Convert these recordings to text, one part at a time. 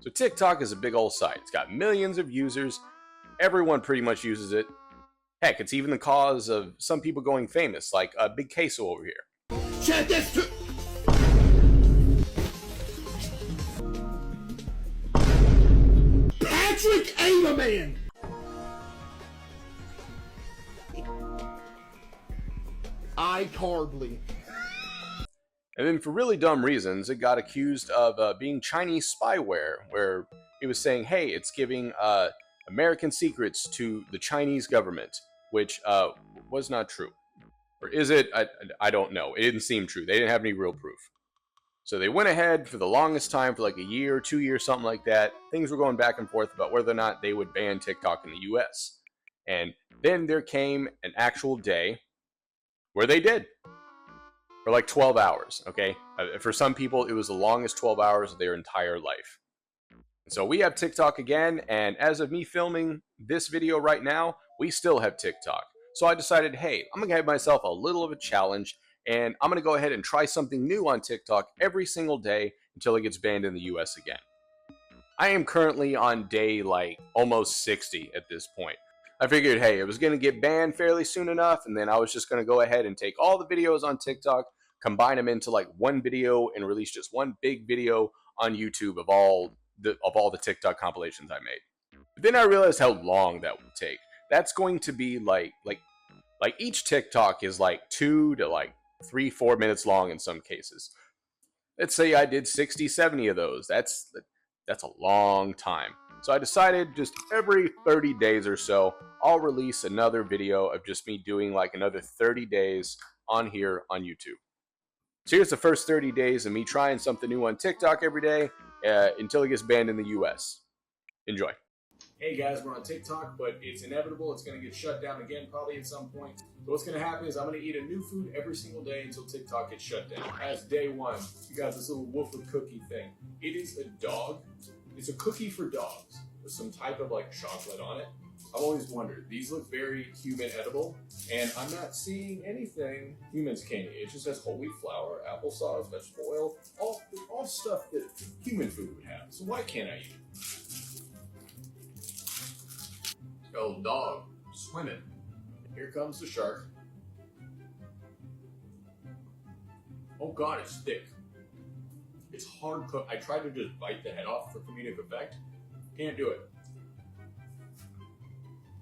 So TikTok is a big old site. It's got millions of users. Everyone pretty much uses it. Heck, it's even the cause of some people going famous, like Big Queso over here. Check this. Patrick Averman. iCardly. And then for really dumb reasons, it got accused of being Chinese spyware, where it was saying, hey, it's giving American secrets to the Chinese government, which was not true. Or is it? I don't know. It didn't seem true. They didn't have any real proof. So they went ahead for the longest time, for like a year, 2 years, something like that. Things were going back and forth about whether or not they would ban TikTok in the US. And then there came an actual day where they did. For like 12 hours, okay? For some people, it was the longest 12 hours of their entire life. And so we have TikTok again, and as of me filming this video right now, we still have TikTok. So I decided, hey, I'm gonna give myself a little of a challenge, and I'm gonna go ahead and try something new on TikTok every single day until it gets banned in the US again. I am currently on day like almost 60 at this point. I figured, hey, it was gonna get banned fairly soon enough, and then I was just gonna go ahead and take all the videos on TikTok, combine them into like one video, and release just one big video on YouTube of all the TikTok compilations I made. But then I realized how long that would take. That's going to be like each TikTok is like 2 to like 3-4 minutes long in some cases. Let's say I did 60, 70 of those. That's a long time. So I decided just every 30 days or so, I'll release another video of just me doing like another 30 days on here on YouTube. So here's the first 30 days of me trying something new on TikTok every day until it gets banned in the US. Enjoy. Hey guys, we're on TikTok, but it's inevitable. It's going to get shut down again probably at some point. So what's going to happen is I'm going to eat a new food every single day until TikTok gets shut down. As day one, you got this little woofer cookie thing. It is a dog. It's a cookie for dogs with some type of like chocolate on it. I've always wondered, these look very human edible, and I'm not seeing anything humans can eat. It just has whole wheat flour, applesauce, vegetable oil, all stuff that human food would have. So why can't I eat it? It's got a little dog swimming. Here comes the shark. Oh God, it's thick. It's hard cooked. I tried to just bite the head off for comedic effect. Can't do it.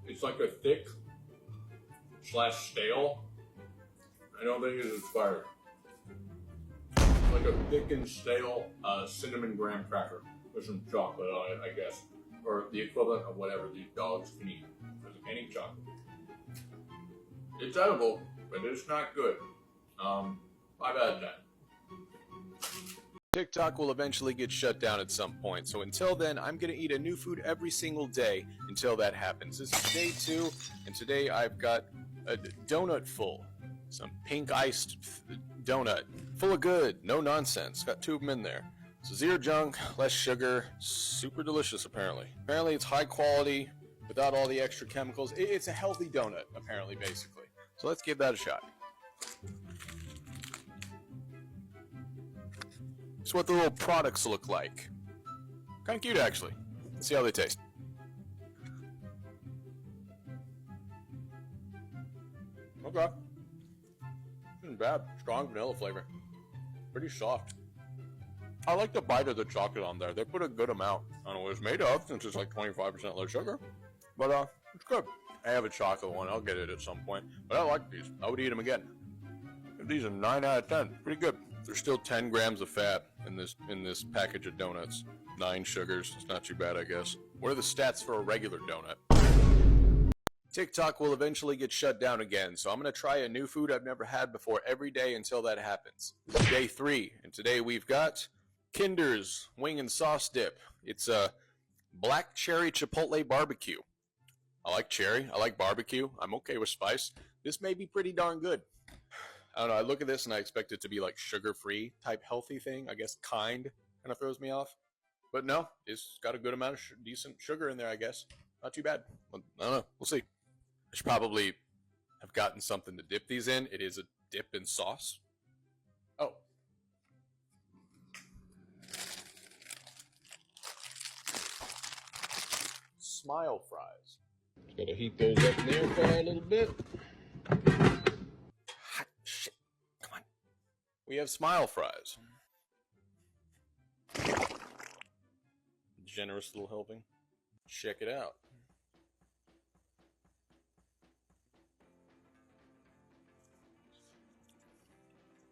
It's like a thick / stale. I don't think it's expired. It's like a thick and stale cinnamon graham cracker with some chocolate on it, I guess. Or the equivalent of whatever these dogs can eat. Because they can't eat chocolate. It's edible, but it's not good. 5 out of 10. TikTok will eventually get shut down at some point, so until then, I'm going to eat a new food every single day until that happens. This is day 2, and today I've got a donut full. Some pink iced donut. Full of good, no nonsense. Got 2 of them in there. So 0 junk, less sugar, super delicious apparently. Apparently it's high quality, without all the extra chemicals. It's a healthy donut, apparently, basically. So let's give that a shot. It's what the little products look like. Kind of cute, actually. Let's see how they taste. Okay. Isn't bad. Strong vanilla flavor. Pretty soft. I like the bite of the chocolate on there. They put a good amount. I don't know what it's made of, since it's like 25% less sugar. But, it's good. I have a chocolate one. I'll get it at some point. But I like these. I would eat them again. These are 9 out of 10. Pretty good. There's still 10 grams of fat in this package of donuts. 9 sugars. It's not too bad, I guess. What are the stats for a regular donut? TikTok will eventually get shut down again, so I'm going to try a new food I've never had before every day until that happens. Day 3, and today we've got Kinder's Wing and Sauce Dip. It's a black cherry chipotle barbecue. I like cherry. I like barbecue. I'm okay with spice. This may be pretty darn good. I don't know, I look at this and I expect it to be like sugar-free type healthy thing. I guess kind of throws me off. But no, it's got a good amount of decent sugar in there, I guess. Not too bad. I don't know. We'll see. I should probably have gotten something to dip these in. It is a dip in sauce. Oh. smile fries. Just gotta heat those up in the air fryer a little bit. Hot shit. Come on. We have smile fries. Generous little helping. Check it out.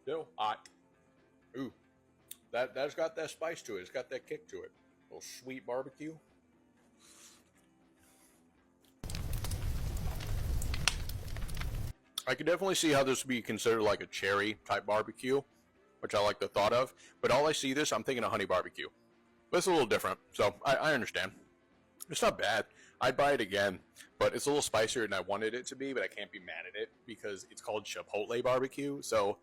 Still hot. Ooh. That's got that spice to it. It's got that kick to it. A little sweet barbecue. I could definitely see how this would be considered like a cherry type barbecue, which I like the thought of. But all I see this, I'm thinking of honey barbecue. But it's a little different, so I understand. It's not bad. I'd buy it again, but it's a little spicier than I wanted it to be, but I can't be mad at it because it's called Chipotle barbecue, so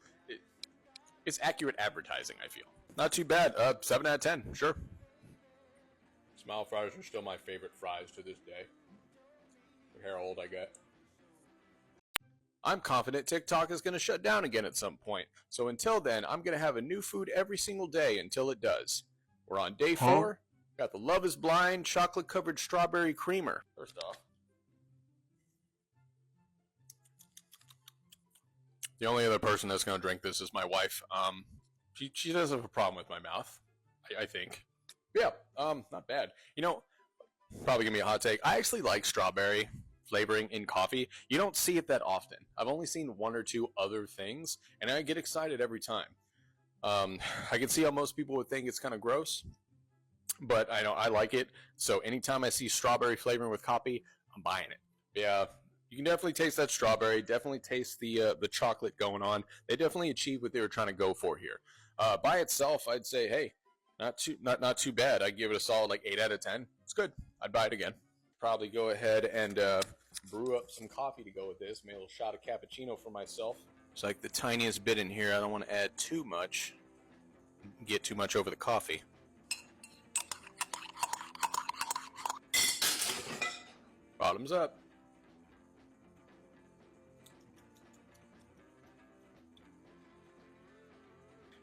it's accurate advertising, I feel. Not too bad. 7 out of 10, sure. Smile fries are still my favorite fries to this day. How old I get. I'm confident TikTok is going to shut down again at some point, so until then, I'm going to have a new food every single day until it does. We're on day 4. Got the Love is Blind chocolate-covered strawberry creamer. First off, the only other person that's going to drink this is my wife. She does have a problem with my mouth, I think. Yeah, not bad. You know, probably going to be a hot take. I actually like strawberry flavoring in coffee. You don't see it that often. I've only seen 1 or 2 other things, and I get excited every time. I can see how most people would think it's kind of gross, but I know I like it. So anytime I see strawberry flavoring with coffee, I'm buying it. Yeah, you can definitely taste that strawberry. Definitely taste the chocolate going on. They definitely achieved what they were trying to go for here. By itself, I'd say, hey, not too bad. I'd give it a solid like 8 out of 10. It's good. I'd buy it again. Probably go ahead and brew up some coffee to go with this. Maybe a little shot of cappuccino for myself. It's like the tiniest bit in here. I don't want to add too much. Get too much over the coffee. Bottoms up.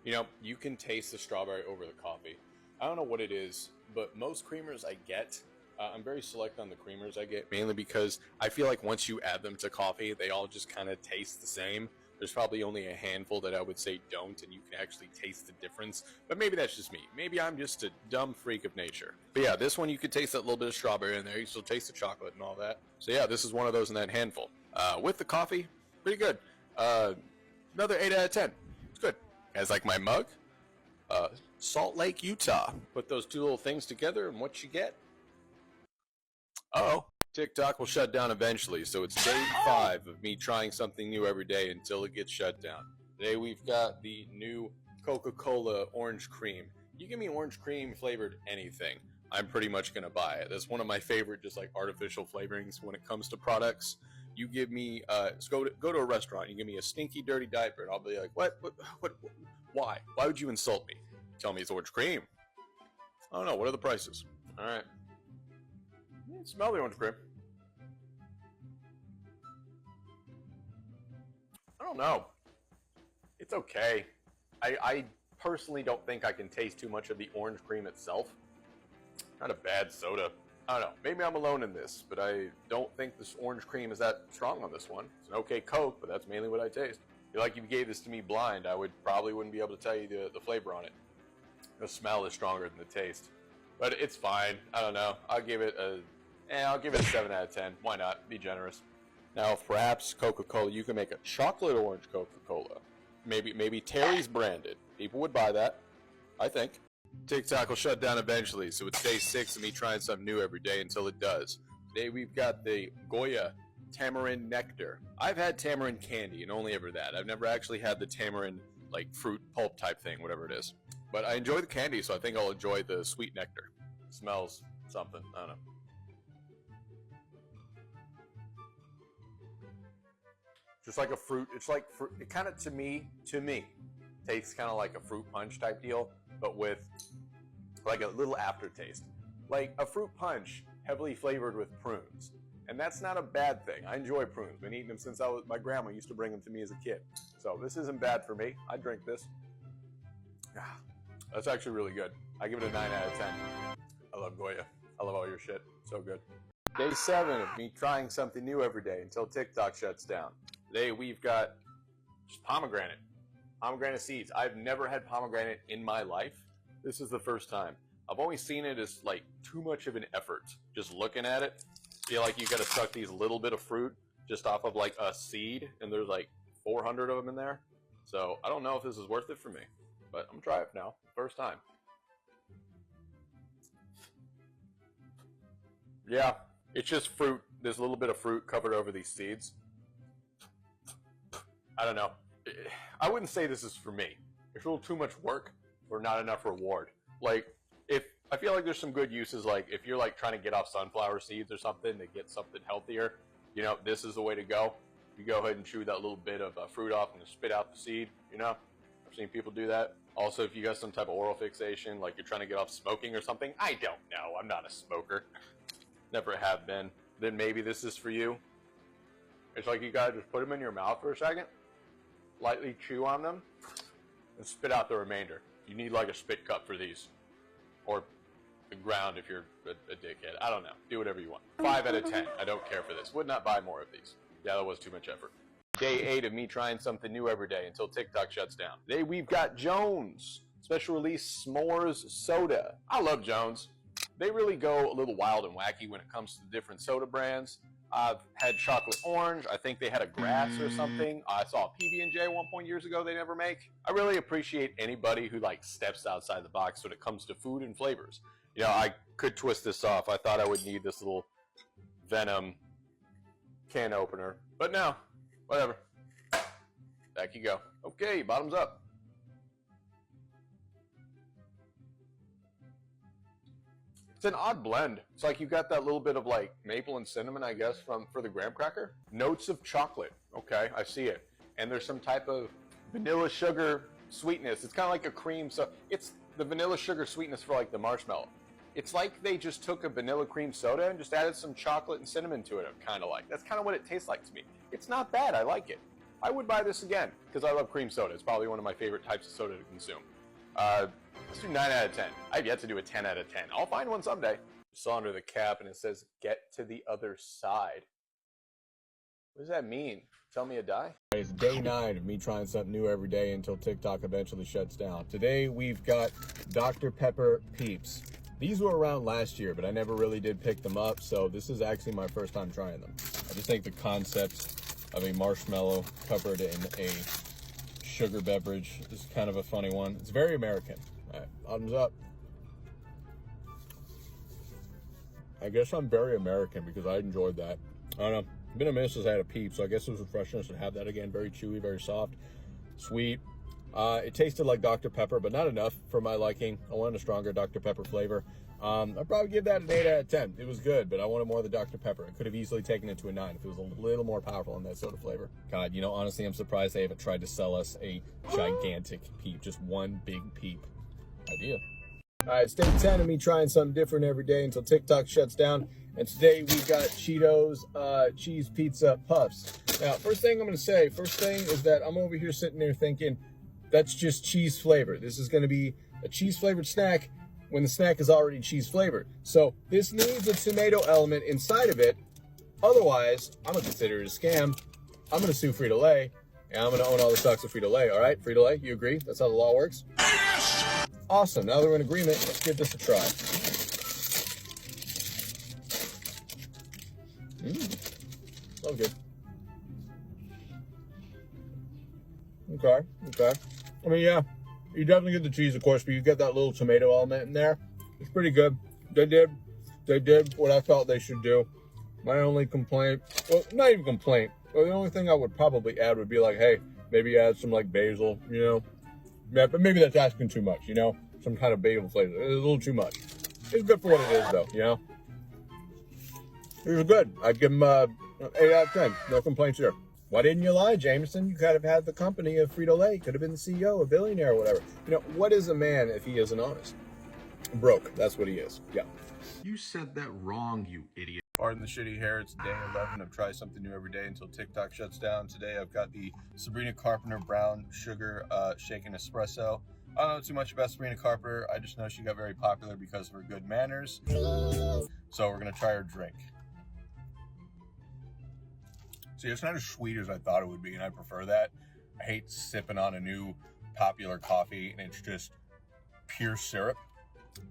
You know, you can taste the strawberry over the coffee. I don't know what it is, but most creamers I get, I'm very select on the creamers I get, mainly because I feel like once you add them to coffee, they all just kind of taste the same. There's probably only a handful that I would say don't, and you can actually taste the difference. But maybe that's just me. Maybe I'm just a dumb freak of nature. But yeah, this one you could taste that little bit of strawberry in there. You still taste the chocolate and all that. So yeah, this is one of those in that handful. With the coffee, pretty good. Another 8 out of 10. It's good. Guys like my mug? Salt Lake, Utah. Put those 2 little things together and what you get? Uh-oh. TikTok will shut down eventually, so it's day 5 of me trying something new every day until it gets shut down. Today we've got the new Coca-Cola orange cream. You give me orange cream flavored anything, I'm pretty much going to buy it. That's one of my favorite just like artificial flavorings when it comes to products. You give me, go to a restaurant, you give me a stinky, dirty diaper, and I'll be like, what, why? Why would you insult me? Tell me it's orange cream. I don't know, what are the prices? All right. Smell the orange cream. I don't know. It's okay. I personally don't think I can taste too much of the orange cream itself. Not a bad soda. I don't know. Maybe I'm alone in this, but I don't think this orange cream is that strong on this one. It's an okay Coke, but that's mainly what I taste. I feel like if you gave this to me blind, I probably wouldn't be able to tell you the flavor on it. The smell is stronger than the taste. But it's fine. I don't know. I'll give it a 7 out of 10. Why not? Be generous. Now, if perhaps Coca-Cola, you can make a chocolate orange Coca-Cola. Maybe Terry's branded. People would buy that, I think. TikTok will shut down eventually, so it's day 6 of me trying something new every day until it does. Today we've got the Goya Tamarind Nectar. I've had tamarind candy and only ever that. I've never actually had the tamarind, like, fruit pulp type thing, whatever it is. But I enjoy the candy, so I think I'll enjoy the sweet nectar. It smells something. I don't know. Just like a fruit. It's like fruit. It kind of, to me, tastes kind of like a fruit punch type deal, but with like a little aftertaste. Like a fruit punch heavily flavored with prunes. And that's not a bad thing. I enjoy prunes. Been eating them since my grandma used to bring them to me as a kid. So this isn't bad for me. I drink this. That's actually really good. I give it a 9 out of 10. I love Goya. I love all your shit. So good. Day 7 of me trying something new every day until TikTok shuts down. Today we've got just pomegranate seeds. I've never had pomegranate in my life. This is the first time. I've always seen it as like too much of an effort. Just looking at it, feel like you gotta suck these little bit of fruit just off of like a seed, and there's like 400 of them in there. So I don't know if this is worth it for me, but I'm trying it now. First time. Yeah, it's just fruit. There's a little bit of fruit covered over these seeds. I don't know. I wouldn't say this is for me. It's a little too much work or not enough reward. Like, if I feel like there's some good uses, like if you're like trying to get off sunflower seeds or something to get something healthier, you know, this is the way to go. You go ahead and chew that little bit of fruit off and spit out the seed, you know? I've seen people do that. Also, if you got some type of oral fixation, like you're trying to get off smoking or something, I don't know. I'm not a smoker. Never have been. Then maybe this is for you. It's like you gotta just put them in your mouth for a second, lightly chew on them, and spit out the remainder. You need like a spit cup for these. Or the ground if you're a dickhead. I don't know. Do whatever you want. 5 out of 10. I don't care for this. Would not buy more of these. Yeah, that was too much effort. Day 8 of me trying something new every day until TikTok shuts down. Today we've got Jones Special Release S'mores Soda. I love Jones. They really go a little wild and wacky when it comes to the different soda brands. I've had chocolate orange. I think they had a grass or something. I saw a PB&J one point years ago they never make. I really appreciate anybody who like steps outside the box when it comes to food and flavors. You know, I could twist this off. I thought I would need this little Venom can opener, but no, whatever. Back you go. Okay, bottoms up. It's an odd blend. It's like you got that little bit of like maple and cinnamon, I guess, for the graham cracker. Notes of chocolate. Okay, I see it. And there's some type of vanilla sugar sweetness. It's kind of like a cream. So it's the vanilla sugar sweetness for like the marshmallow. It's like they just took a vanilla cream soda and just added some chocolate and cinnamon to it, kind of like. That's kind of what it tastes like to me. It's not bad. I like it. I would buy this again because I love cream soda. It's probably one of my favorite types of soda to consume. Let's do 9 out of 10. I've yet to do a 10 out of 10. I'll find one someday. Saw under the cap and it says, get to the other side. What does that mean? Tell me a die? It's day 9 of me trying something new every day until TikTok eventually shuts down. Today we've got Dr. Pepper Peeps. These were around last year, but I never really did pick them up, so this is actually my first time trying them. I just think the concept of a marshmallow covered in a sugar beverage is kind of a funny one. It's very American. All right, bottoms up. I guess I'm very American because I enjoyed that. I don't know. It's been a minute since I had a Peep, so I guess it was refreshing to have that again. Very chewy, very soft, sweet. It tasted like Dr. Pepper, but not enough for my liking. I wanted a stronger Dr. Pepper flavor. I'd probably give that an 8 out of 10. It was good, but I wanted more of the Dr. Pepper. I could have easily taken it to a 9 if it was a little more powerful in that soda flavor. God, you know, honestly, I'm surprised they haven't tried to sell us a gigantic Peep, just one big Peep. Idea. All right, it's day 10 of me trying something different every day until TikTok shuts down. And today we got Cheetos cheese pizza puffs. Now, first thing I'm going to say, is that I'm over here sitting there thinking, that's just cheese flavor. This is going to be a cheese flavored snack when the snack is already cheese flavored. So this needs a tomato element inside of it. Otherwise, I'm going to consider it a scam. I'm going to sue Frito-Lay, and I'm going to own all the stocks of Frito-Lay. All right, Frito-Lay, you agree? That's how the law works? Yes! Awesome. Now that we're in agreement, let's give this a try. So good. Okay. I mean, yeah, you definitely get the cheese, of course, but you get that little tomato element in there. It's pretty good. They did what I felt they should do. My only complaint, well, not even complaint, but the only thing I would probably add would be like, hey, maybe add some like basil, you know? Yeah, but maybe that's asking too much, you know? Some kind of basil flavor. It's a little too much. It's good for what it is, though, you know? It was good. I'd give them 8 out of 10. No complaints here. Why didn't you lie, Jameson? You could have had the company of Frito-Lay. Could have been the CEO, a billionaire, or whatever. You know, what is a man if he isn't honest? Broke. That's what he is. Yeah. You said that wrong, you idiot. Pardon the shitty hair. It's day 11 of Try Something New Every Day until TikTok shuts down. Today I've got the Sabrina Carpenter brown sugar shaken espresso. I don't know too much about Sabrina Carpenter. I just know she got very popular because of her good manners. So we're going to try her drink. See, it's not as sweet as I thought it would be, and I prefer that. I hate sipping on a new popular coffee, and it's just pure syrup.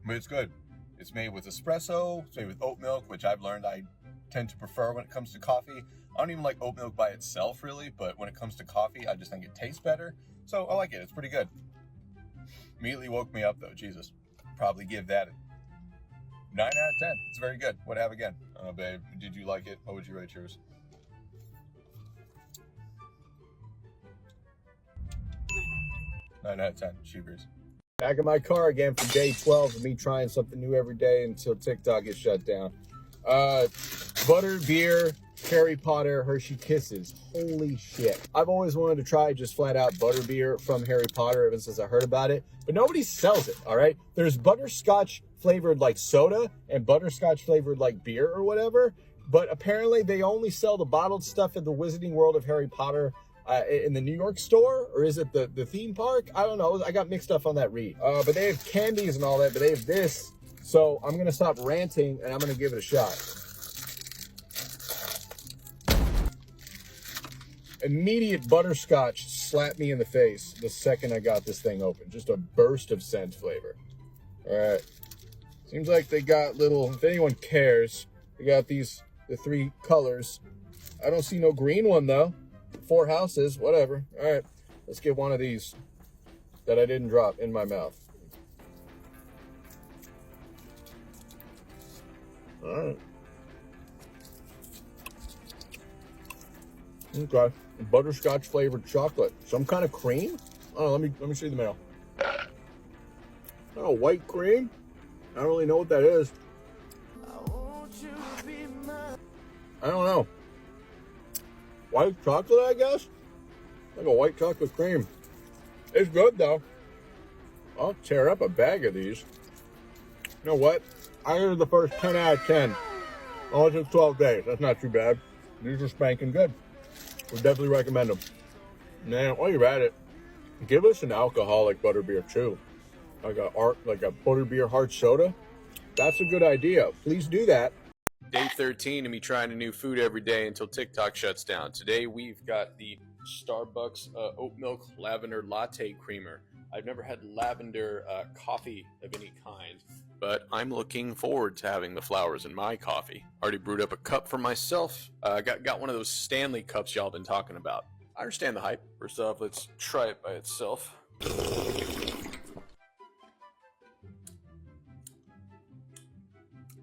But it's good. It's made with espresso, it's made with oat milk, which I've learned I tend to prefer when it comes to coffee. I don't even like oat milk by itself, really, but when it comes to coffee, I just think it tastes better. So I like it. It's pretty good. Immediately woke me up, though. Jesus. Probably give that a 9 out of 10. It's very good. What have again? I don't know, babe. Did you like it? What would you rate yours? 9 out of 10. Cheapers. Back in my car again for day 12 of me trying something new every day until TikTok gets shut down. Butter beer, Harry Potter, Hershey Kisses. Holy shit. I've always wanted to try just flat out butter beer from Harry Potter ever since I heard about it, but nobody sells it, all right? There's butterscotch flavored like soda and butterscotch flavored like beer or whatever, but apparently they only sell the bottled stuff in the Wizarding World of Harry Potter in the New York store, or is it the theme park? I don't know. I got mixed up on that read. But they have candies and all that, but they have this. So I'm going to stop ranting and I'm going to give it a shot. Immediate butterscotch slapped me in the face the second I got this thing open. Just a burst of scent flavor. All right. Seems like they got little, if anyone cares, they got the 3 colors. I don't see no green one though. 4 houses, whatever. All right, let's get one of these that I didn't drop in my mouth. All right. Okay, butterscotch flavored chocolate. Some kind of cream? Oh, let me see the mail. Oh, white cream? I don't really know what that is. I don't know. White chocolate, I guess? Like a white chocolate cream. It's good, though. I'll tear up a bag of these. You know what? I heard the first 10 out of 10. Oh, it's 12 days. That's not too bad. These are spanking good. Would definitely recommend them. Man, while you're at it, give us an alcoholic butterbeer, too. Like a butterbeer hard soda. That's a good idea. Please do that. Day 13 of me trying a new food every day until TikTok shuts down. Today we've got the Starbucks oat milk lavender latte creamer. I've never had lavender coffee of any kind, but I'm looking forward to having the flowers in my coffee. Already brewed up a cup for myself. Got one of those Stanley cups y'all been talking about. I understand the hype. First off, let's try it by itself.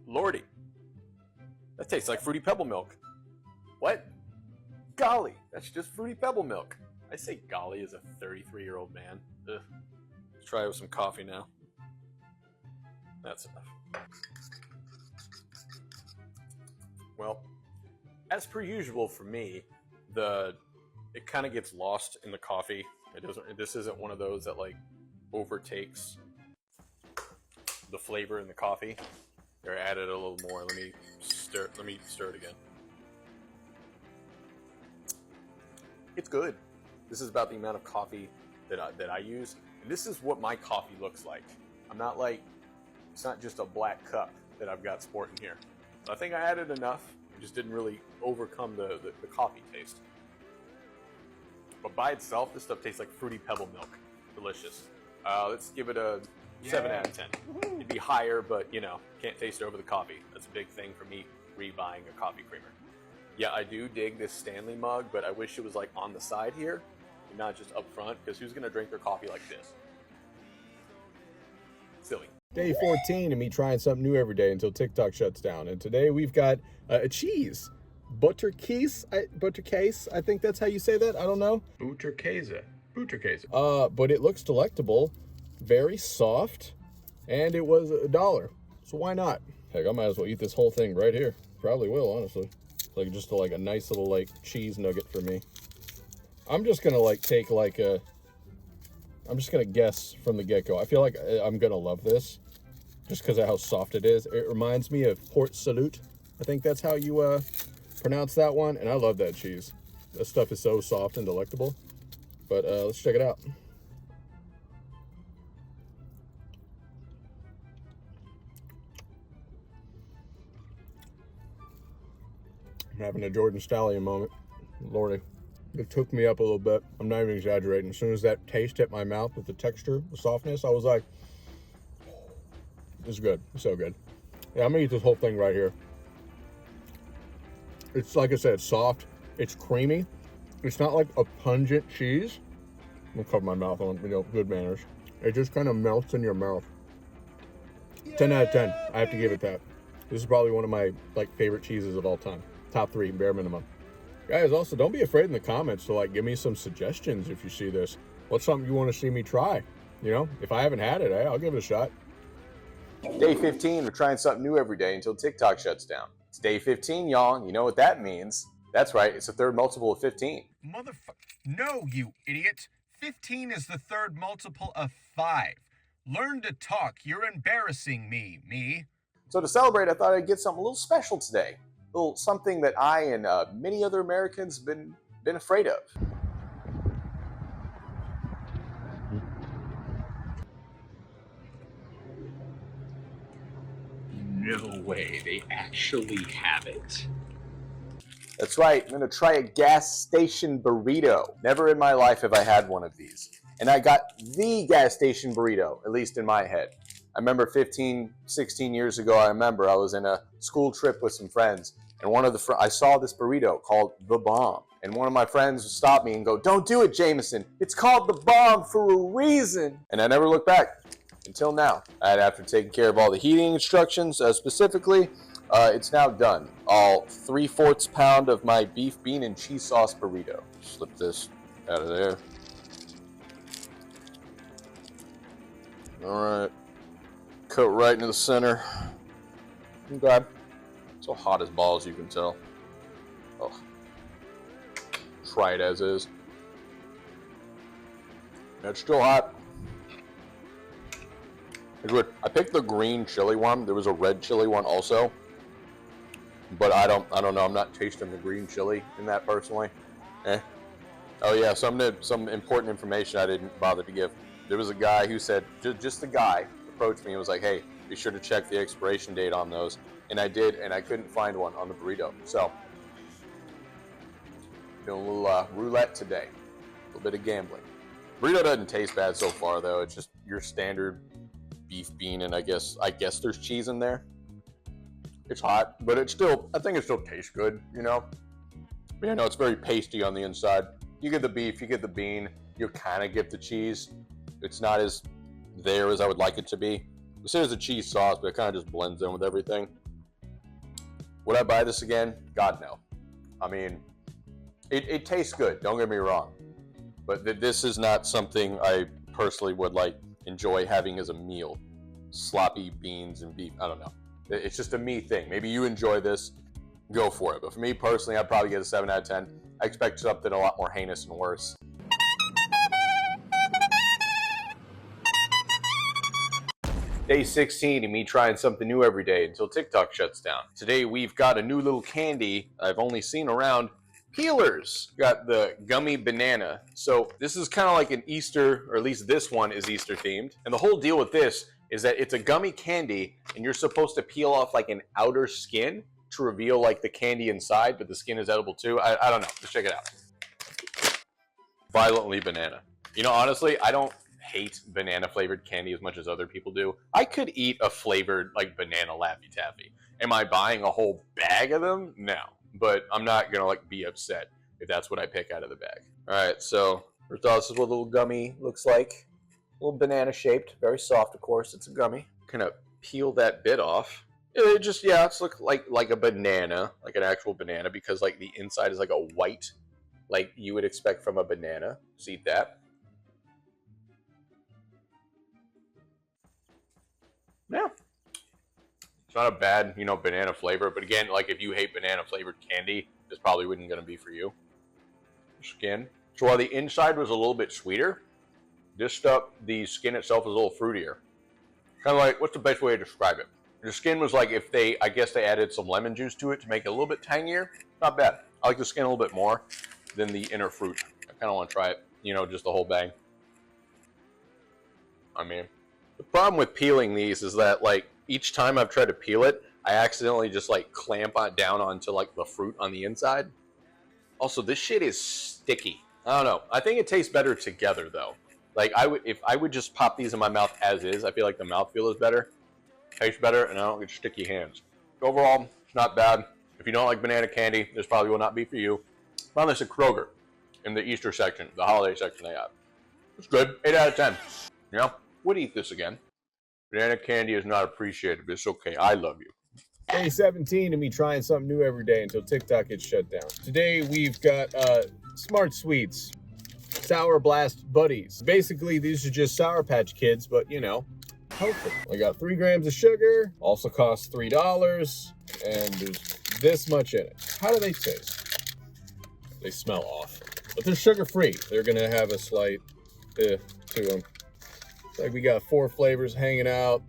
Lordy. That tastes like Fruity Pebble Milk. What? Golly, that's just Fruity Pebble Milk. I say golly as a 33-year-old man. Ugh. Let's try it with some coffee now. That's enough. Well, as per usual for me, it kind of gets lost in the coffee. This isn't one of those that like overtakes the flavor in the coffee. Or added a little more. Let me stir it again. It's good. This is about the amount of coffee that I use. And this is what my coffee looks like. I'm not like, it's not just a black cup that I've got sporting here. I think I added enough. It just didn't really overcome the coffee taste. But by itself, this stuff tastes like Fruity Pebble Milk. Delicious. Let's give it a 7 out of 10. It'd be higher, but, you know, can't taste it over the coffee. That's a big thing for me, rebuying a coffee creamer. Yeah, I do dig this Stanley mug, but I wish it was, like, on the side here, and not just up front, because who's going to drink their coffee like this? Silly. Day 14 of me trying something new every day until TikTok shuts down. And today we've got a cheese. Buttercase, I think that's how you say that. I don't know. Butterkäse. But it looks delectable. Very soft, and it was $1, so why not? Heck, I might as well eat this whole thing right here. Probably will, honestly. Like just a nice little like cheese nugget for me. I'm just gonna I'm just gonna guess from the get-go. I feel like I'm gonna love this, just because of how soft it is. It reminds me of Port Salut. I think that's how you pronounce that one, and I love that cheese. That stuff is so soft and delectable. But let's check it out. I'm having a Jordan Stallion moment. Lordy. It took me up a little bit. I'm not even exaggerating. As soon as that taste hit my mouth with the texture, the softness, I was like, it's good. It's so good. Yeah, I'm gonna eat this whole thing right here. It's, like I said, soft. It's creamy. It's not like a pungent cheese. I'm gonna cover my mouth on, good manners. It just kind of melts in your mouth. 10 out of 10. I have to give it that. This is probably one of my favorite cheeses of all time. Top 3, bare minimum. Guys, also don't be afraid in the comments to give me some suggestions if you see this. What's something you want to see me try? If I haven't had it, I'll give it a shot. Day 15, we're trying something new every day until TikTok shuts down. It's day 15, y'all. You know what that means. That's right, it's the third multiple of 15. Motherfucker. No, you idiot. 15 is the third multiple of 5. Learn to talk. You're embarrassing me. So to celebrate, I thought I'd get something a little special today. A little something that I and many other Americans have been afraid of. No way, they actually have it. That's right, I'm gonna try a gas station burrito. Never in my life have I had one of these. And I got the gas station burrito, at least in my head. I remember 15, 16 years ago, I was in a school trip with some friends, and I saw this burrito called The Bomb. And one of my friends stopped me and go, "Don't do it, Jameson. It's called The Bomb for a reason." And I never looked back until now. After taking care of all the heating instructions, specifically, it's now done. All 3/4 pound of my beef, bean, and cheese sauce burrito. Slip this out of there. All right. Cut right into the center. Okay. So hot as balls, you can tell. Oh. Try it as is. It's still hot. It's good. I picked the green chili one. There was a red chili one also. But I don't know. I'm not tasting the green chili in that personally. Oh yeah, some important information I didn't bother to give. There was a guy who said, just the guy approached me and was like, "Hey, be sure to check the expiration date on those." And I did, and I couldn't find one on the burrito. So, doing a little roulette today. A little bit of gambling. Burrito doesn't taste bad so far though. It's just your standard beef, bean, and I guess there's cheese in there. It's hot, but I think it still tastes good, But it's very pasty on the inside. You get the beef, you get the bean, you kind of get the cheese. It's not as there as I would like it to be. This is a cheese sauce, but it kind of just blends in with everything. Would I buy this again? God, no. I mean, it tastes good, don't get me wrong. But this is not something I personally would enjoy having as a meal. Sloppy beans and beef, I don't know. It's just a me thing. Maybe you enjoy this, go for it. But for me personally, I'd probably get a 7 out of 10. I expect something a lot more heinous and worse. Day 16 and me trying something new every day until TikTok shuts down. Today we've got a new little candy I've only seen around. Peelers. Got the gummy banana. So this is kind of like an Easter, or at least this one is Easter themed. And the whole deal with this is that it's a gummy candy and you're supposed to peel off an outer skin to reveal the candy inside, but the skin is edible too. I don't know. Let's check it out. Violently banana. Honestly, I don't hate banana flavored candy as much as other people do. I could eat a flavored banana Laffy Taffy. Am I buying a whole bag of them? No. But I'm not gonna be upset if that's what I pick out of the bag. Alright, so first off, this is what a little gummy looks like. A little banana shaped, very soft of course, it's a gummy. Kind of peel that bit off. It's look like a banana, like an actual banana, because the inside is a white, you would expect from a banana. Just eat that. Yeah. It's not a bad, banana flavor, but again, if you hate banana flavored candy, this probably wouldn't gonna be for you. Skin. So while the inside was a little bit sweeter, the skin itself is a little fruitier. Kind of what's the best way to describe it? The skin was if they added some lemon juice to it to make it a little bit tangier. Not bad. I like the skin a little bit more than the inner fruit. I kind of want to try it, just the whole bag. I mean, the problem with peeling these is that each time I've tried to peel it, I accidentally just clamp down onto the fruit on the inside. Also, this shit is sticky. I don't know. I think it tastes better together though. Like if I would just pop these in my mouth as is, I feel like the mouthfeel is better, tastes better, and I don't get sticky hands. Overall, it's not bad. If you don't like banana candy, this probably will not be for you. Found this at Kroger in the Easter section, the holiday section they have. It's good. 8 out of 10. You know, would eat this again. Banana candy is not appreciated, but it's okay. I love you. Day 17 of me trying something new every day until TikTok gets shut down. Today we've got Smart Sweets, Sour Blast Buddies. Basically, these are just Sour Patch Kids, but you know, healthy. I got 3 grams of sugar, also costs $3, and there's this much in it. How do they taste? They smell off, but they're sugar-free. They're gonna have a slight to them. It's like we got 4 flavors hanging out.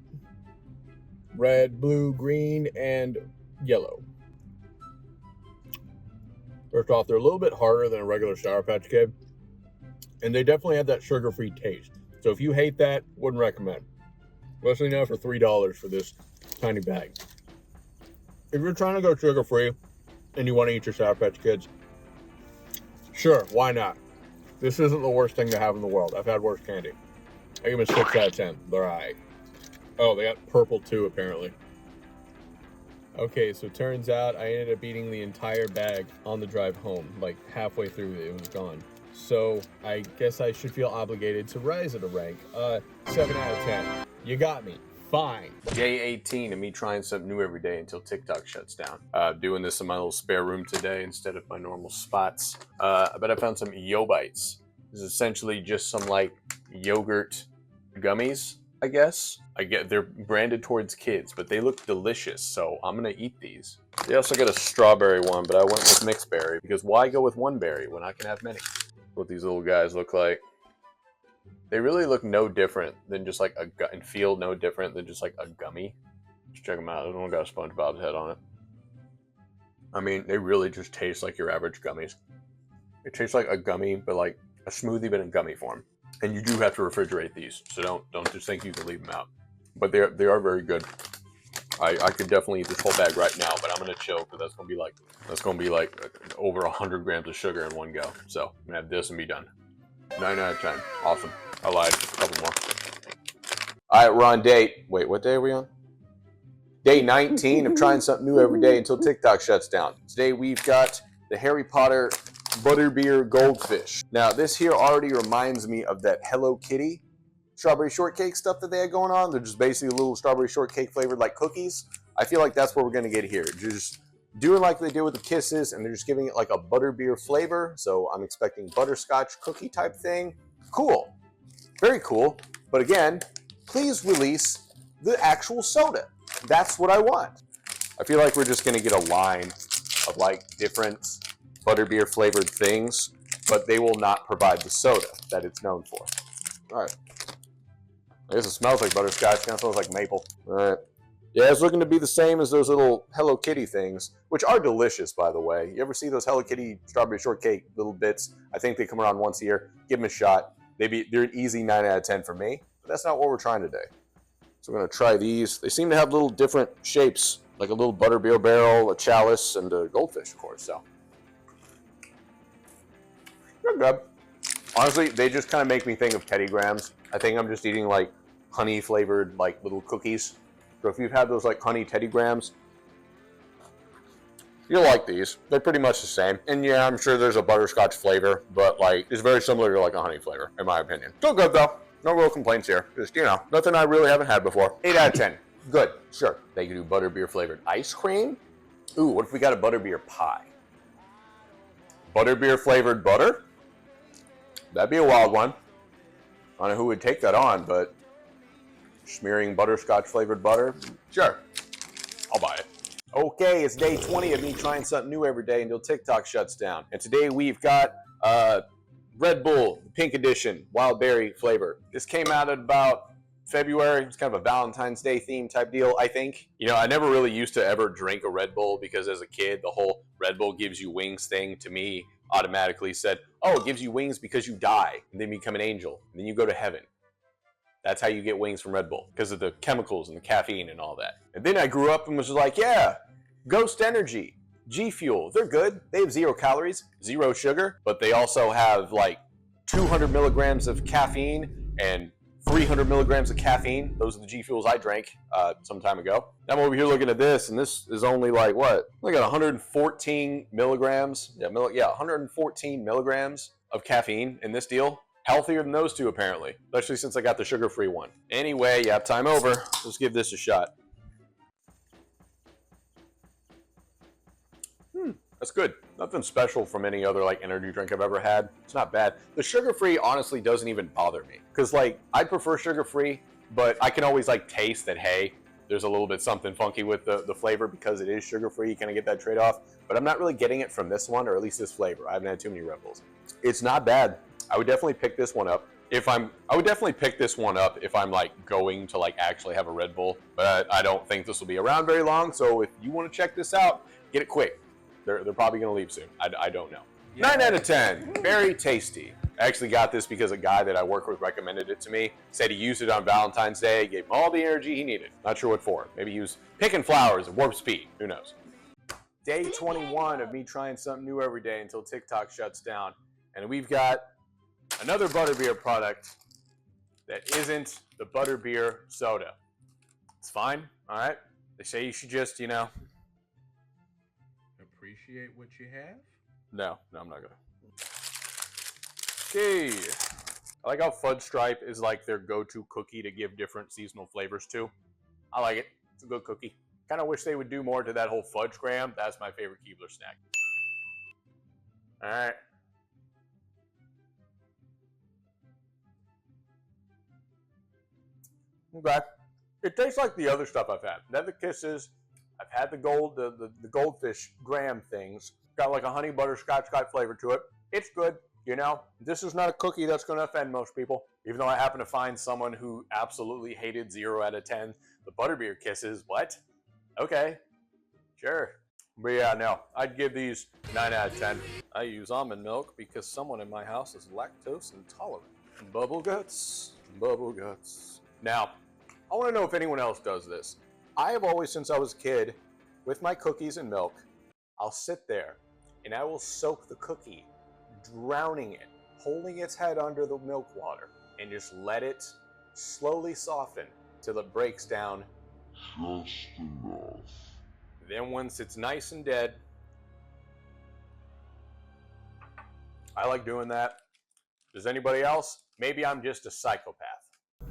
Red, blue, green, and yellow. First off, they're a little bit harder than a regular Sour Patch Kid, and they definitely have that sugar-free taste. So if you hate that, wouldn't recommend. Especially now for $3 for this tiny bag. If you're trying to go sugar-free and you want to eat your Sour Patch Kids, sure, why not? This isn't the worst thing to have in the world. I've had worse candy. I give them a 6 out of 10. They're alright. Oh, they got purple too, apparently. Okay, so turns out I ended up eating the entire bag on the drive home. Like, halfway through, it was gone. So, I guess I should feel obligated to rise it a rank. 7 out of 10. You got me. Fine. Day 18 of me trying something new every day until TikTok shuts down. Doing this in my little spare room today instead of my normal spots. But I found some Yo Bites. This is essentially just some, like, yogurt gummies, I guess. They're branded towards kids, but they look delicious, so I'm gonna eat these. They also got a strawberry one, but I went with mixed berry because why go with one berry when I can have many? What these little guys look like. They really look no different than just like and feel no different than just like a gummy. Just check them out. This one got a SpongeBob's head on it. I mean, they really just taste like your average gummies. It tastes like a gummy, but like a smoothie, but in gummy form. And you do have to refrigerate these, so don't just think you can leave them out. But they are very good. I could definitely eat this whole bag right now, but I'm gonna chill because that's gonna be like over 100 grams of sugar in one go. So I'm gonna have this and be done. 9 out of 10. Awesome. I lied. Just a couple more. All right, we're on wait, what day are we on? Day 19 of trying something new every day until TikTok shuts down. Today we've got the Harry Potter Butterbeer Goldfish. Now this here already reminds me of that Hello Kitty strawberry shortcake stuff that they had going on. They're just basically a little strawberry shortcake flavored like cookies. I feel like that's what we're gonna get here. Just doing like they did with the Kisses, and they're just giving it like a butterbeer flavor. So I'm expecting butterscotch cookie type thing. Cool, very cool. But again, please release the actual soda. That's what I want. I feel like we're just gonna get a line of like different butterbeer flavored things, but they will not provide the soda that it's known for. All right. I guess it smells like butterscotch. Kind of smells like maple. All right. Yeah, it's looking to be the same as those little Hello Kitty things, which are delicious, by the way. You ever see those Hello Kitty strawberry shortcake little bits? I think they come around once a year. Give them a shot. They're an easy 9 out of 10 for me, but that's not what we're trying today. So we're going to try these. They seem to have little different shapes, like a little butterbeer barrel, a chalice, and a goldfish, of course. So they're good. Honestly, they just kind of make me think of Teddy Grahams. I think I'm just eating like honey flavored like little cookies. So if you've had those like honey Teddy Grahams, you'll like these. They're pretty much the same. And yeah, I'm sure there's a butterscotch flavor, but like it's very similar to like a honey flavor, in my opinion. Still good though. No real complaints here. Just, you know, nothing I really haven't had before. 8 out of 10. Good. Sure. They can do butterbeer flavored ice cream. Ooh, what if we got a butterbeer pie? Butterbeer flavored butter? That'd be a wild one. I don't know who would take that on, but smearing butterscotch flavored butter? Sure. I'll buy it. Okay, it's day 20 of me trying something new every day until TikTok shuts down. And today we've got Red Bull, the pink edition, wild berry flavor. This came out at about February. It's kind of a Valentine's Day theme type deal, I think. You know, I never really used to ever drink a Red Bull because as a kid, the whole Red Bull gives you wings thing to me automatically said, oh, it gives you wings because you die and then become an angel and then you go to heaven. That's how you get wings from Red Bull, because of the chemicals and the caffeine and all that. And then I grew up and was like, yeah, ghost energy. G Fuel. They're good. They have 0 calories, 0 sugar, but they also have like 200 milligrams of caffeine and 300 milligrams of caffeine. Those are the G Fuels I drank some time ago. I'm over here looking at this, and this is only like what? Look at 114 milligrams. Yeah, 114 milligrams of caffeine in this deal. Healthier than those two, apparently, especially since I got the sugar-free one. Anyway, yeah, time over. Let's give this a shot. That's good. Nothing special from any other like energy drink I've ever had. It's not bad. The sugar-free honestly doesn't even bother me because like I prefer sugar-free, but I can always like taste that, hey, there's a little bit something funky with the flavor because it is sugar-free. You kind of get that trade-off, but I'm not really getting it from this one, or at least this flavor. I haven't had too many Red Bulls. It's not bad. I would definitely pick this one up I would definitely pick this one up if I'm like going to like actually have a Red Bull, but I don't think this will be around very long. So if you want to check this out, get it quick. They're probably going to leave soon. I don't know. Yeah. 9 out of 10. Very tasty. I actually got this because a guy that I work with recommended it to me. Said he used it on Valentine's Day. Gave him all the energy he needed. Not sure what for. Maybe he was picking flowers at warp speed. Who knows? Day 21 of me trying something new every day until TikTok shuts down. And we've got another butterbeer product that isn't the butterbeer soda. It's fine. All right. They say you should just, Appreciate what you have? No, I'm not gonna. Okay. I like how Fudge Stripe is like their go-to cookie to give different seasonal flavors to. I like it. It's a good cookie. Kind of wish they would do more to that whole fudge graham. That's my favorite Keebler snack. All right. Okay. It tastes like the other stuff I've had. Nether Kisses. I've had the goldfish graham things. Got like a honey butterscotch flavor to it. It's good, This is not a cookie that's going to offend most people. Even though I happen to find someone who absolutely hated 0 out of 10. The Butterbeer Kisses, what? Okay, sure. But yeah, no, I'd give these 9 out of 10. I use almond milk because someone in my house is lactose intolerant. Bubble guts, bubble guts. Now, I want to know if anyone else does this. I have always, since I was a kid, with my cookies and milk, I'll sit there and I will soak the cookie, drowning it, holding its head under the milk water, and just let it slowly soften till it breaks down just enough. Then once it's nice and dead, I like doing that. Does anybody else? Maybe I'm just a psychopath.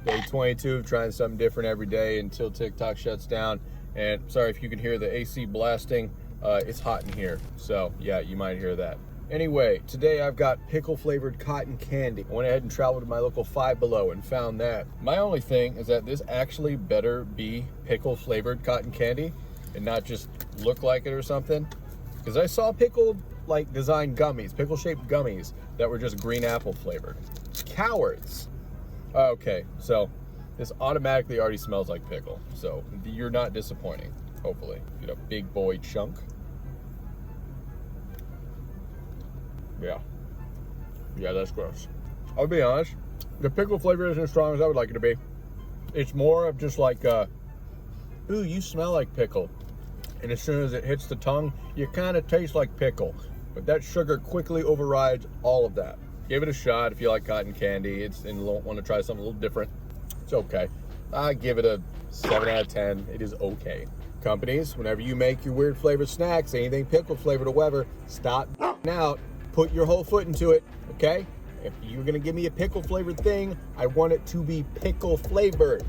Day 22 of trying something different every day until TikTok shuts down. And sorry if you can hear the AC blasting. It's hot in here. So yeah, you might hear that. Anyway, today I've got pickle flavored cotton candy. I went ahead and traveled to my local Five Below and found that. My only thing is that this actually better be pickle flavored cotton candy and not just look like it or something. Because I saw pickle like design gummies, pickle shaped gummies that were just green apple flavored. Cowards. Okay, so this automatically already smells like pickle, so you're not disappointing, hopefully. Get a big boy chunk. Yeah, that's gross. I'll be honest, the pickle flavor isn't as strong as I would like it to be. It's more of just like, ooh, you smell like pickle. And as soon as it hits the tongue, you kind of taste like pickle. But that sugar quickly overrides all of that. Give it a shot if you like cotton candy. And want to try something a little different. It's okay. I give it a 7 out of 10. It is okay. Companies, whenever you make your weird flavored snacks, anything pickle flavored or whatever, stop out. Put your whole foot into it, okay? If you're gonna give me a pickle flavored thing, I want it to be pickle flavored,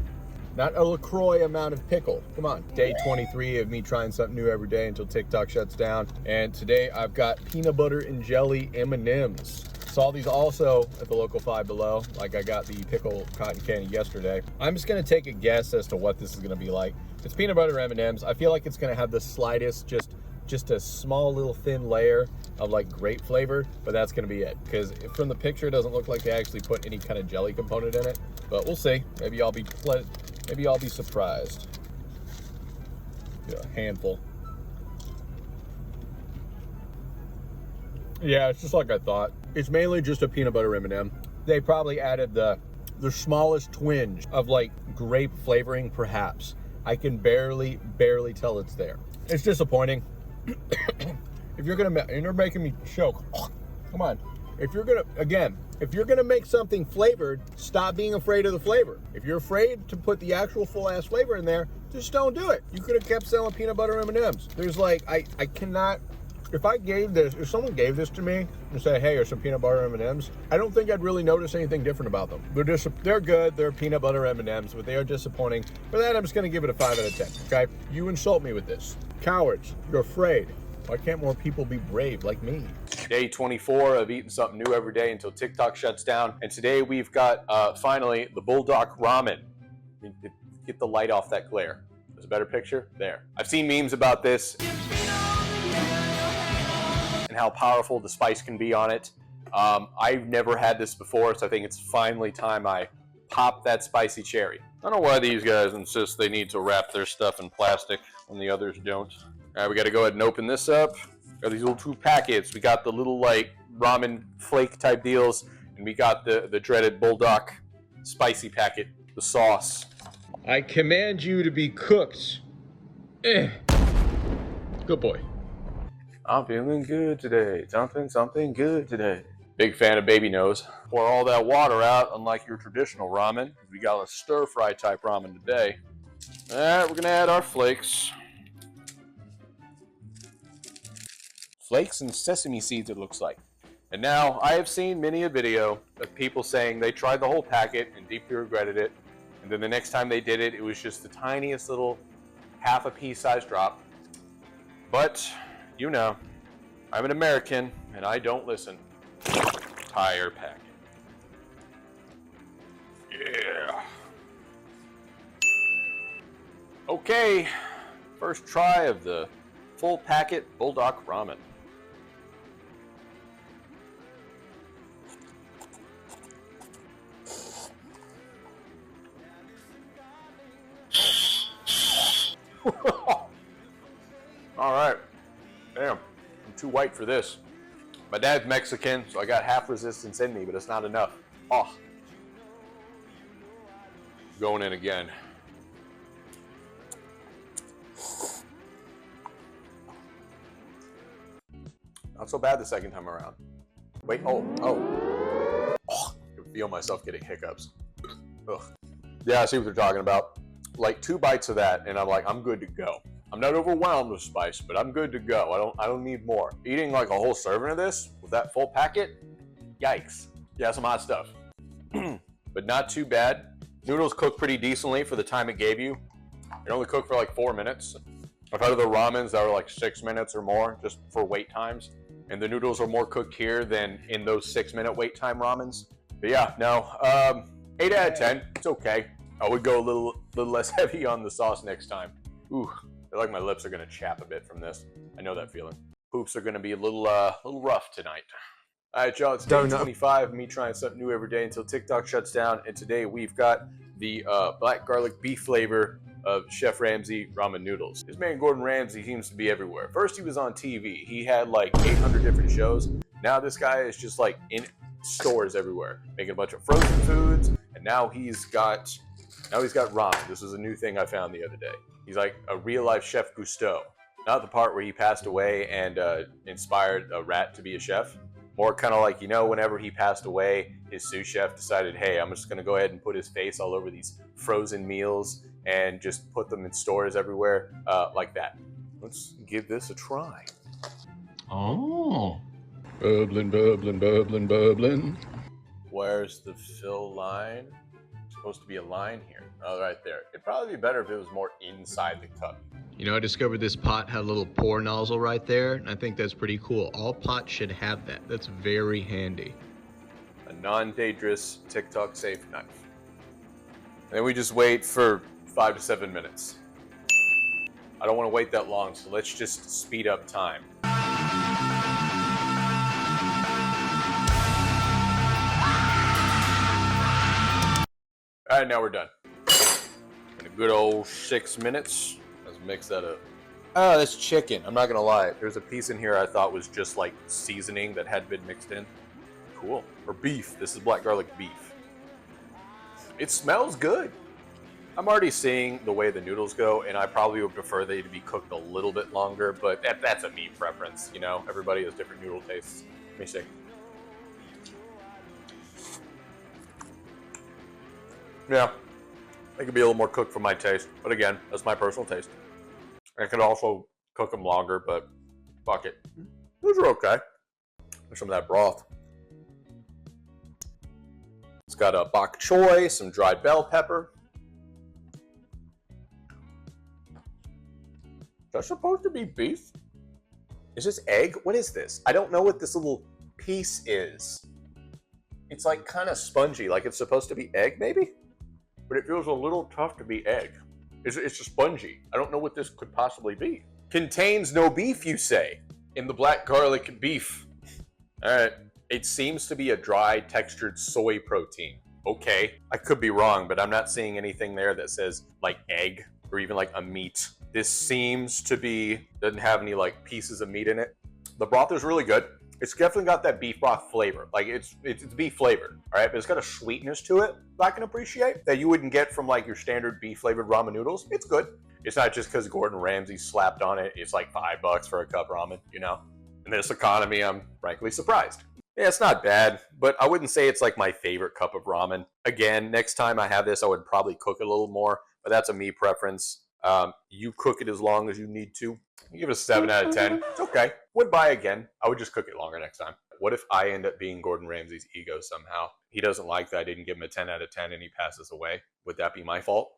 not a LaCroix amount of pickle. Come on. Day 23 of me trying something new every day until TikTok shuts down. And today I've got peanut butter and jelly M&Ms. Saw these also at the local Five Below, like I got the pickle cotton candy yesterday. I'm just gonna take a guess as to what this is gonna be like. It's peanut butter M&Ms. I feel like it's gonna have the slightest, just a small little thin layer of like grape flavor, but that's gonna be it. Because from the picture, it doesn't look like they actually put any kind of jelly component in it, but we'll see. Maybe I'll be surprised. Yeah, a handful. Yeah, it's just like I thought. It's mainly just a peanut butter M&M. They probably added the smallest twinge of like grape flavoring, perhaps. I can barely tell it's there. It's disappointing. If you're gonna, and you're making me choke. Come on. If you're gonna make something flavored, stop being afraid of the flavor. If you're afraid to put the actual full ass flavor in there, just don't do it. You could have kept selling peanut butter M&Ms. There's like, I cannot. If someone gave this to me and said, hey, here's some peanut butter M&Ms, I don't think I'd really notice anything different about them. They're good, they're peanut butter M&Ms, but they are disappointing. For that, I'm just gonna give it a 5 out of 10, okay? You insult me with this. Cowards, you're afraid. Why can't more people be brave like me? Day 24 of eating something new every day until TikTok shuts down. And today we've got, finally, the Bulldog Ramen. Get the light off that glare. There's a better picture? There. I've seen memes about this and how powerful the spice can be on it. I've never had this before, so I think it's finally time I pop that spicy cherry. I don't know why these guys insist they need to wrap their stuff in plastic when the others don't. All right, we got to go ahead and open this up. Got these little 2 packets. We got the little like ramen flake type deals, and we got the dreaded Bulldog spicy packet, the sauce. I command you to be cooked. Good boy. I'm feeling good today. Something good today. Big fan of baby nose. Pour all that water out, unlike your traditional ramen. We got a stir fry type ramen today. All right, we're gonna add our flakes. Flakes and sesame seeds, it looks like. And now, I have seen many a video of people saying they tried the whole packet and deeply regretted it. And then the next time they did it, it was just the tiniest little half a pea size drop. But, you know, I'm an American and I don't listen. Entire packet. Yeah. Okay, first try of the full packet Bulldog Ramen. All right, damn, I'm too white for this. My dad's Mexican, so I got half resistance in me, but it's not enough. Oh, going in again. Not so bad the second time around. Wait, oh, I can feel myself getting hiccups. Ugh. Yeah, I see what they're talking about. Like 2 bites of that, and I'm like, I'm good to go. I'm not overwhelmed with spice, but I'm good to go. I don't need more. Eating like a whole serving of this with that full packet, yikes. Yeah, some hot stuff. But not too bad. Noodles cook pretty decently for the time it gave you. It only cooked for like 4 minutes. I've had other ramens that were like 6 minutes or more just for wait times. And the noodles are more cooked here than in those 6-minute wait time ramens. But yeah, no, 8 out of 10, it's okay. I would go a little less heavy on the sauce next time. Ooh, I feel like my lips are gonna chap a bit from this. I know that feeling. Poops are gonna be a little rough tonight. All right, y'all, it's day 25, me trying something new every day until TikTok shuts down. And today we've got the black garlic beef flavor of Chef Ramsay ramen noodles. This man Gordon Ramsay seems to be everywhere. First he was on TV. He had like 800 different shows. Now this guy is just like in stores everywhere, making a bunch of frozen foods. And now he's got ramen. This was a new thing I found the other day. He's like a real life Chef Gusteau. Not the part where he passed away and inspired a rat to be a chef. More kind of like, you know, whenever he passed away, his sous chef decided, hey, I'm just going to go ahead and put his face all over these frozen meals and just put them in stores everywhere, like that. Let's give this a try. Oh. Bubbling, bubbling, bubbling, bubbling. Where's the fill line? There's supposed to be a line here. Oh, right there. It'd probably be better if it was more inside the cup. You know, I discovered this pot had a little pour nozzle right there, and I think that's pretty cool. All pots should have that. That's very handy. A non-dangerous, TikTok-safe knife. And then we just wait for 5 to 7 minutes. I don't want to wait that long, so let's just speed up time. All right, now we're done. In a good old 6 minutes. Let's mix that up. Oh, that's chicken. I'm not gonna lie. There's a piece in here I thought was just like seasoning that had been mixed in. Cool. Or beef. This is black garlic beef. It smells good. I'm already seeing the way the noodles go, and I probably would prefer they to be cooked a little bit longer, but that's a me preference, you know? Everybody has different noodle tastes. Let me see. Yeah, they could be a little more cooked for my taste, but again, that's my personal taste. I could also cook them longer, but fuck it. Those are okay. There's some of that broth. It's got a bok choy, some dried bell pepper. Is that supposed to be beef? Is this egg? What is this? I don't know what this little piece is. It's like kind of spongy, like it's supposed to be egg maybe? But it feels a little tough to be egg. It's just spongy. I don't know what this could possibly be. Contains no beef, you say? In the black garlic beef. All right. It seems to be a dry textured soy protein. Okay. I could be wrong, but I'm not seeing anything there that says like egg or even like a meat. This seems to be, doesn't have any like pieces of meat in it. The broth is really good. It's definitely got that beef broth flavor. Like it's beef flavored, all right? But it's got a sweetness to it that I can appreciate that you wouldn't get from like your standard beef flavored ramen noodles. It's good. It's not just because Gordon Ramsay slapped on it. It's like $5 for a cup ramen, you know? In this economy, I'm frankly surprised. Yeah, it's not bad, but I wouldn't say it's like my favorite cup of ramen. Again, next time I have this, I would probably cook it a little more, but that's a me preference. You cook it as long as you need to. I give it a 7 out of 10. It's okay. Would buy again. I would just cook it longer next time. What if I end up being Gordon Ramsay's ego somehow? He doesn't like that I didn't give him a 10 out of 10 and he passes away. Would that be my fault?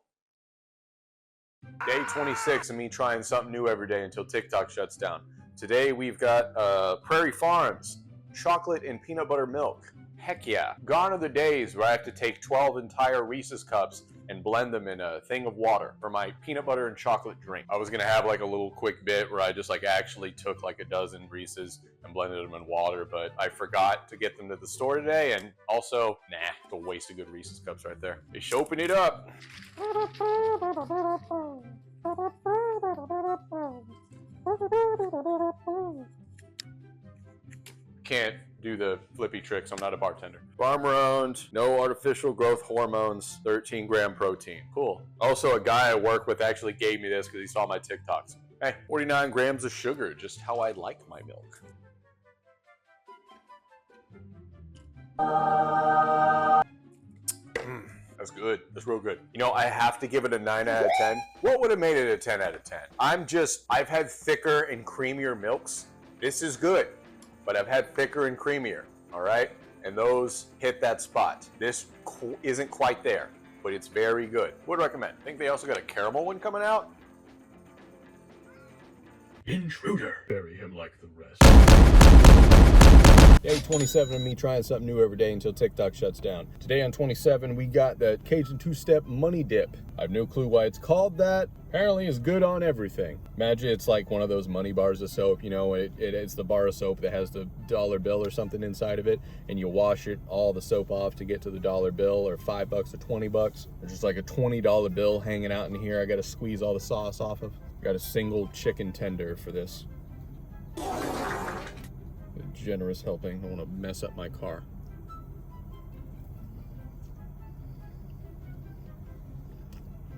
Day 26 of me trying something new every day until TikTok shuts down. Today we've got Prairie Farms, chocolate and peanut butter milk. Heck yeah. Gone are the days where I have to take 12 entire Reese's cups and blend them in a thing of water for my peanut butter and chocolate drink. I was gonna have like a little quick bit where I just like actually took like a dozen Reese's and blended them in water, but I forgot to get them to the store today, and also, nah, it's a waste of good Reese's cups right there. Just open it up. Can't do the flippy tricks. I'm not a bartender. Farmer owned, no artificial growth hormones, 13-gram protein. Cool. Also, a guy I work with actually gave me this because he saw my TikToks. Hey, 49 grams of sugar, just how I like my milk. That's good. That's real good. You know, I have to give it a 9 out of 10. What would have made it a 10 out of 10? I've had thicker and creamier milks. This is good, but I've had thicker and creamier, all right? And those hit that spot. This isn't quite there, but it's very good. Would recommend. I think they also got a caramel one coming out. Intruder. Bury him like the rest. Day 27 of me trying something new every day until TikTok shuts down. Today on 27, we got the Cajun two-step money dip. I have no clue why it's called that. Apparently it's good on everything. Imagine it's like one of those money bars of soap, you know, it's the bar of soap that has the dollar bill or something inside of it, and you wash it, all the soap off to get to the dollar bill, or $5 or $20. There's just like a $20 bill hanging out in here I gotta squeeze all the sauce off of. Got a single chicken tender for this. A generous helping. I don't want to mess up my car.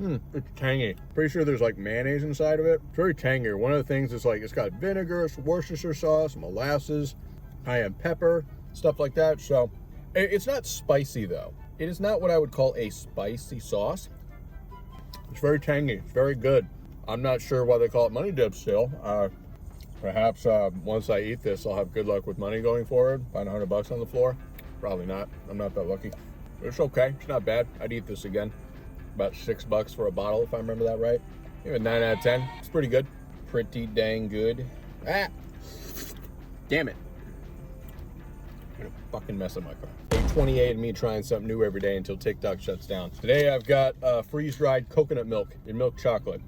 It's tangy. Pretty sure there's like mayonnaise inside of it. It's very tangy. One of the things is like it's got vinegar, Worcestershire sauce, molasses, cayenne pepper, stuff like that. So it's not spicy though. It is not what I would call a spicy sauce. It's very tangy. It's very good. I'm not sure why they call it money dip still. Perhaps once I eat this, I'll have good luck with money going forward. Find $100 on the floor. Probably not. I'm not that lucky. But it's okay. It's not bad. I'd eat this again. About $6 for a bottle, if I remember that right. Give it a 9 out of 10. It's pretty good. Pretty dang good. Ah! Damn it. I'm gonna fucking mess up my car. Day 28 of me trying something new every day until TikTok shuts down. Today I've got freeze-dried coconut milk and milk chocolate.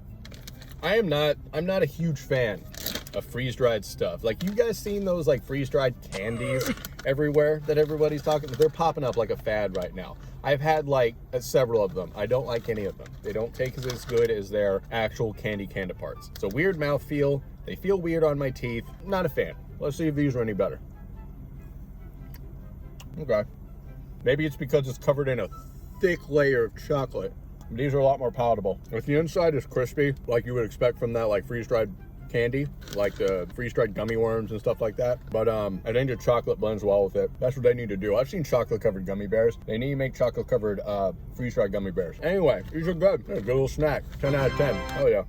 I'm not a huge fan of freeze-dried stuff. Like, you guys seen those like freeze-dried candies everywhere that everybody's talking about? They're popping up like a fad right now. I've had like several of them. I don't like any of them. They don't taste as good as their actual candy counterparts. It's a weird mouthfeel. They feel weird on my teeth. Not a fan. Let's see if these are any better. Okay. Maybe it's because it's covered in a thick layer of chocolate. These are a lot more palatable. If the inside is crispy, like you would expect from that like freeze-dried candy, like the freeze-dried gummy worms and stuff like that. But I think the chocolate blends well with it. That's what they need to do. I've seen chocolate-covered gummy bears. They need to make chocolate-covered freeze-dried gummy bears. Anyway, these are good. They're a good little snack. 10 out of 10. Oh yeah.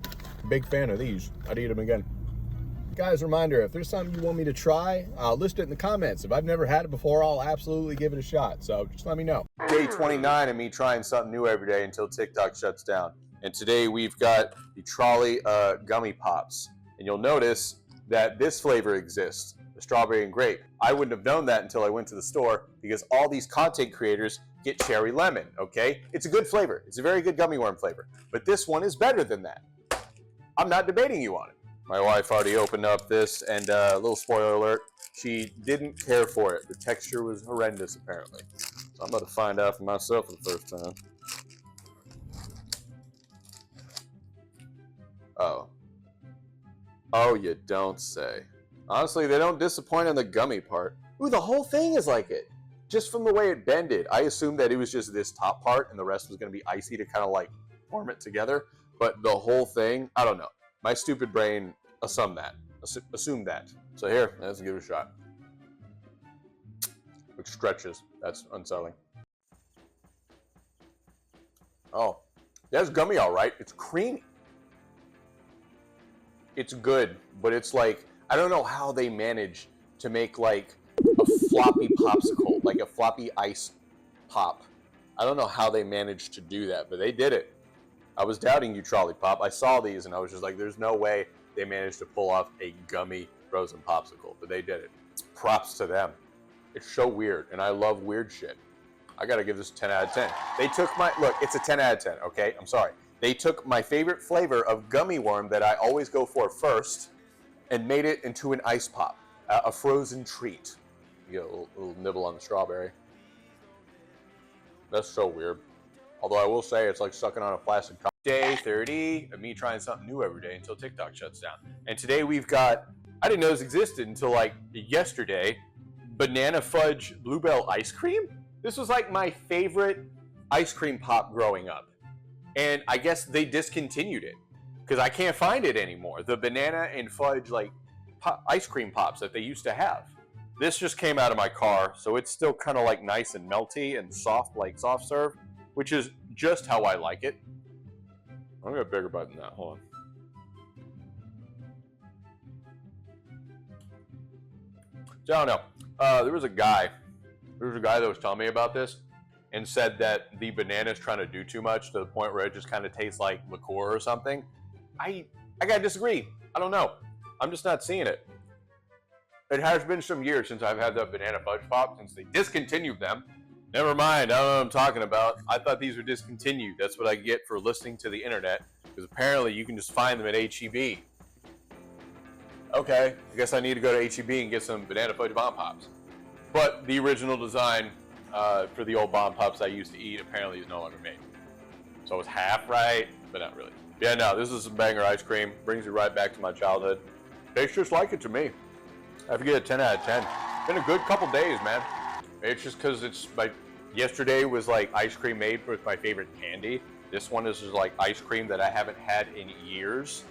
Big fan of these. I'd eat them again. Guys, reminder, if there's something you want me to try, list it in the comments. If I've never had it before, I'll absolutely give it a shot. So just let me know. Day 29 of me trying something new every day until TikTok shuts down. And today we've got the trolley gummy pops. And you'll notice that this flavor exists, the strawberry and grape. I wouldn't have known that until I went to the store because all these content creators get cherry lemon, okay? It's a good flavor. It's a very good gummy worm flavor. But this one is better than that. I'm not debating you on it. My wife already opened up this, and a little spoiler alert, she didn't care for it. The texture was horrendous, apparently. So I'm about to find out for myself for the first time. Oh. Oh, you don't say. Honestly, they don't disappoint on the gummy part. Ooh, the whole thing is like it. Just from the way it bended. I assumed that it was just this top part, and the rest was going to be icy to kind of like form it together. But the whole thing, I don't know. My stupid brain assumed that. So here, let's give it a shot. Which stretches. That's unsettling. Oh, that's gummy all right. It's creamy. It's good, but it's like, I don't know how they manage to make like a floppy popsicle, like a floppy ice pop. I don't know how they managed to do that, but they did it. I was doubting you, Trolley Pop. I saw these and I was just like, there's no way they managed to pull off a gummy frozen popsicle, but they did it. Props to them. It's so weird, and I love weird shit. I gotta give this a 10 out of 10. They took my, look, it's a 10 out of 10, okay? I'm sorry. They took my favorite flavor of gummy worm that I always go for first and made it into an ice pop, a frozen treat. You get a little nibble on the strawberry. That's so weird. Although I will say it's like sucking on a plastic cup. Day 30 of me trying something new every day until TikTok shuts down. And today we've got, I didn't know this existed until like yesterday, banana fudge bluebell ice cream. This was like my favorite ice cream pop growing up. And I guess they discontinued it because I can't find it anymore. The banana and fudge like ice cream pops that they used to have. This just came out of my car, so it's still kind of like nice and melty and soft, like soft serve, which is just how I like it. I'm gonna get a bigger bite than that. Hold on. So I don't know. There was a guy that was telling me about this and said that the banana is trying to do too much to the point where it just kind of tastes like liqueur or something. I gotta disagree. I don't know. I'm just not seeing it. It has been some years since I've had the banana fudge pop since they discontinued them. Never mind, I don't know what I'm talking about. I thought these were discontinued. That's what I get for listening to the internet, because apparently you can just find them at H-E-B. Okay, I guess I need to go to H-E-B and get some banana fudge bomb pops. But the original design for the old bomb pops I used to eat apparently is no longer made. So it's half right, but not really. Yeah, no, this is some banger ice cream. Brings you right back to my childhood. Tastes just like it to me. I have to get a 10 out of 10. Been a good couple days, man. It's just because it's like, yesterday was like ice cream made with my favorite candy. This one is just like ice cream that I haven't had in years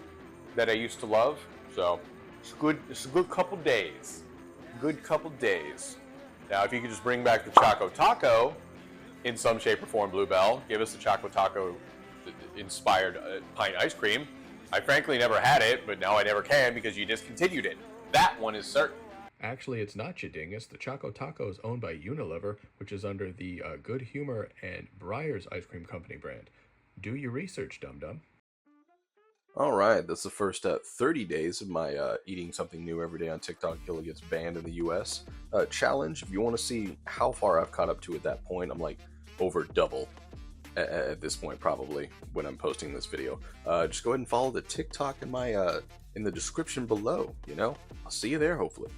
that I used to love. So it's a good couple days. Good couple days. Now, if you could just bring back the Choco Taco in some shape or form, Bluebell, give us the Choco Taco inspired pint ice cream. I frankly never had it, but now I never can because you discontinued it. That one is certain. Actually, it's not, you dingus. The Choco Taco is owned by Unilever, which is under the Good Humor and Breyers Ice Cream Company brand. Do your research, dum-dum. All right, that's the first 30 days of my eating something new every day on TikTok until it gets banned in the US. Challenge, if you want to see how far I've caught up to at that point, I'm like over double at this point probably when I'm posting this video. Just go ahead and follow the TikTok in my in the description below, you know? I'll see you there, hopefully.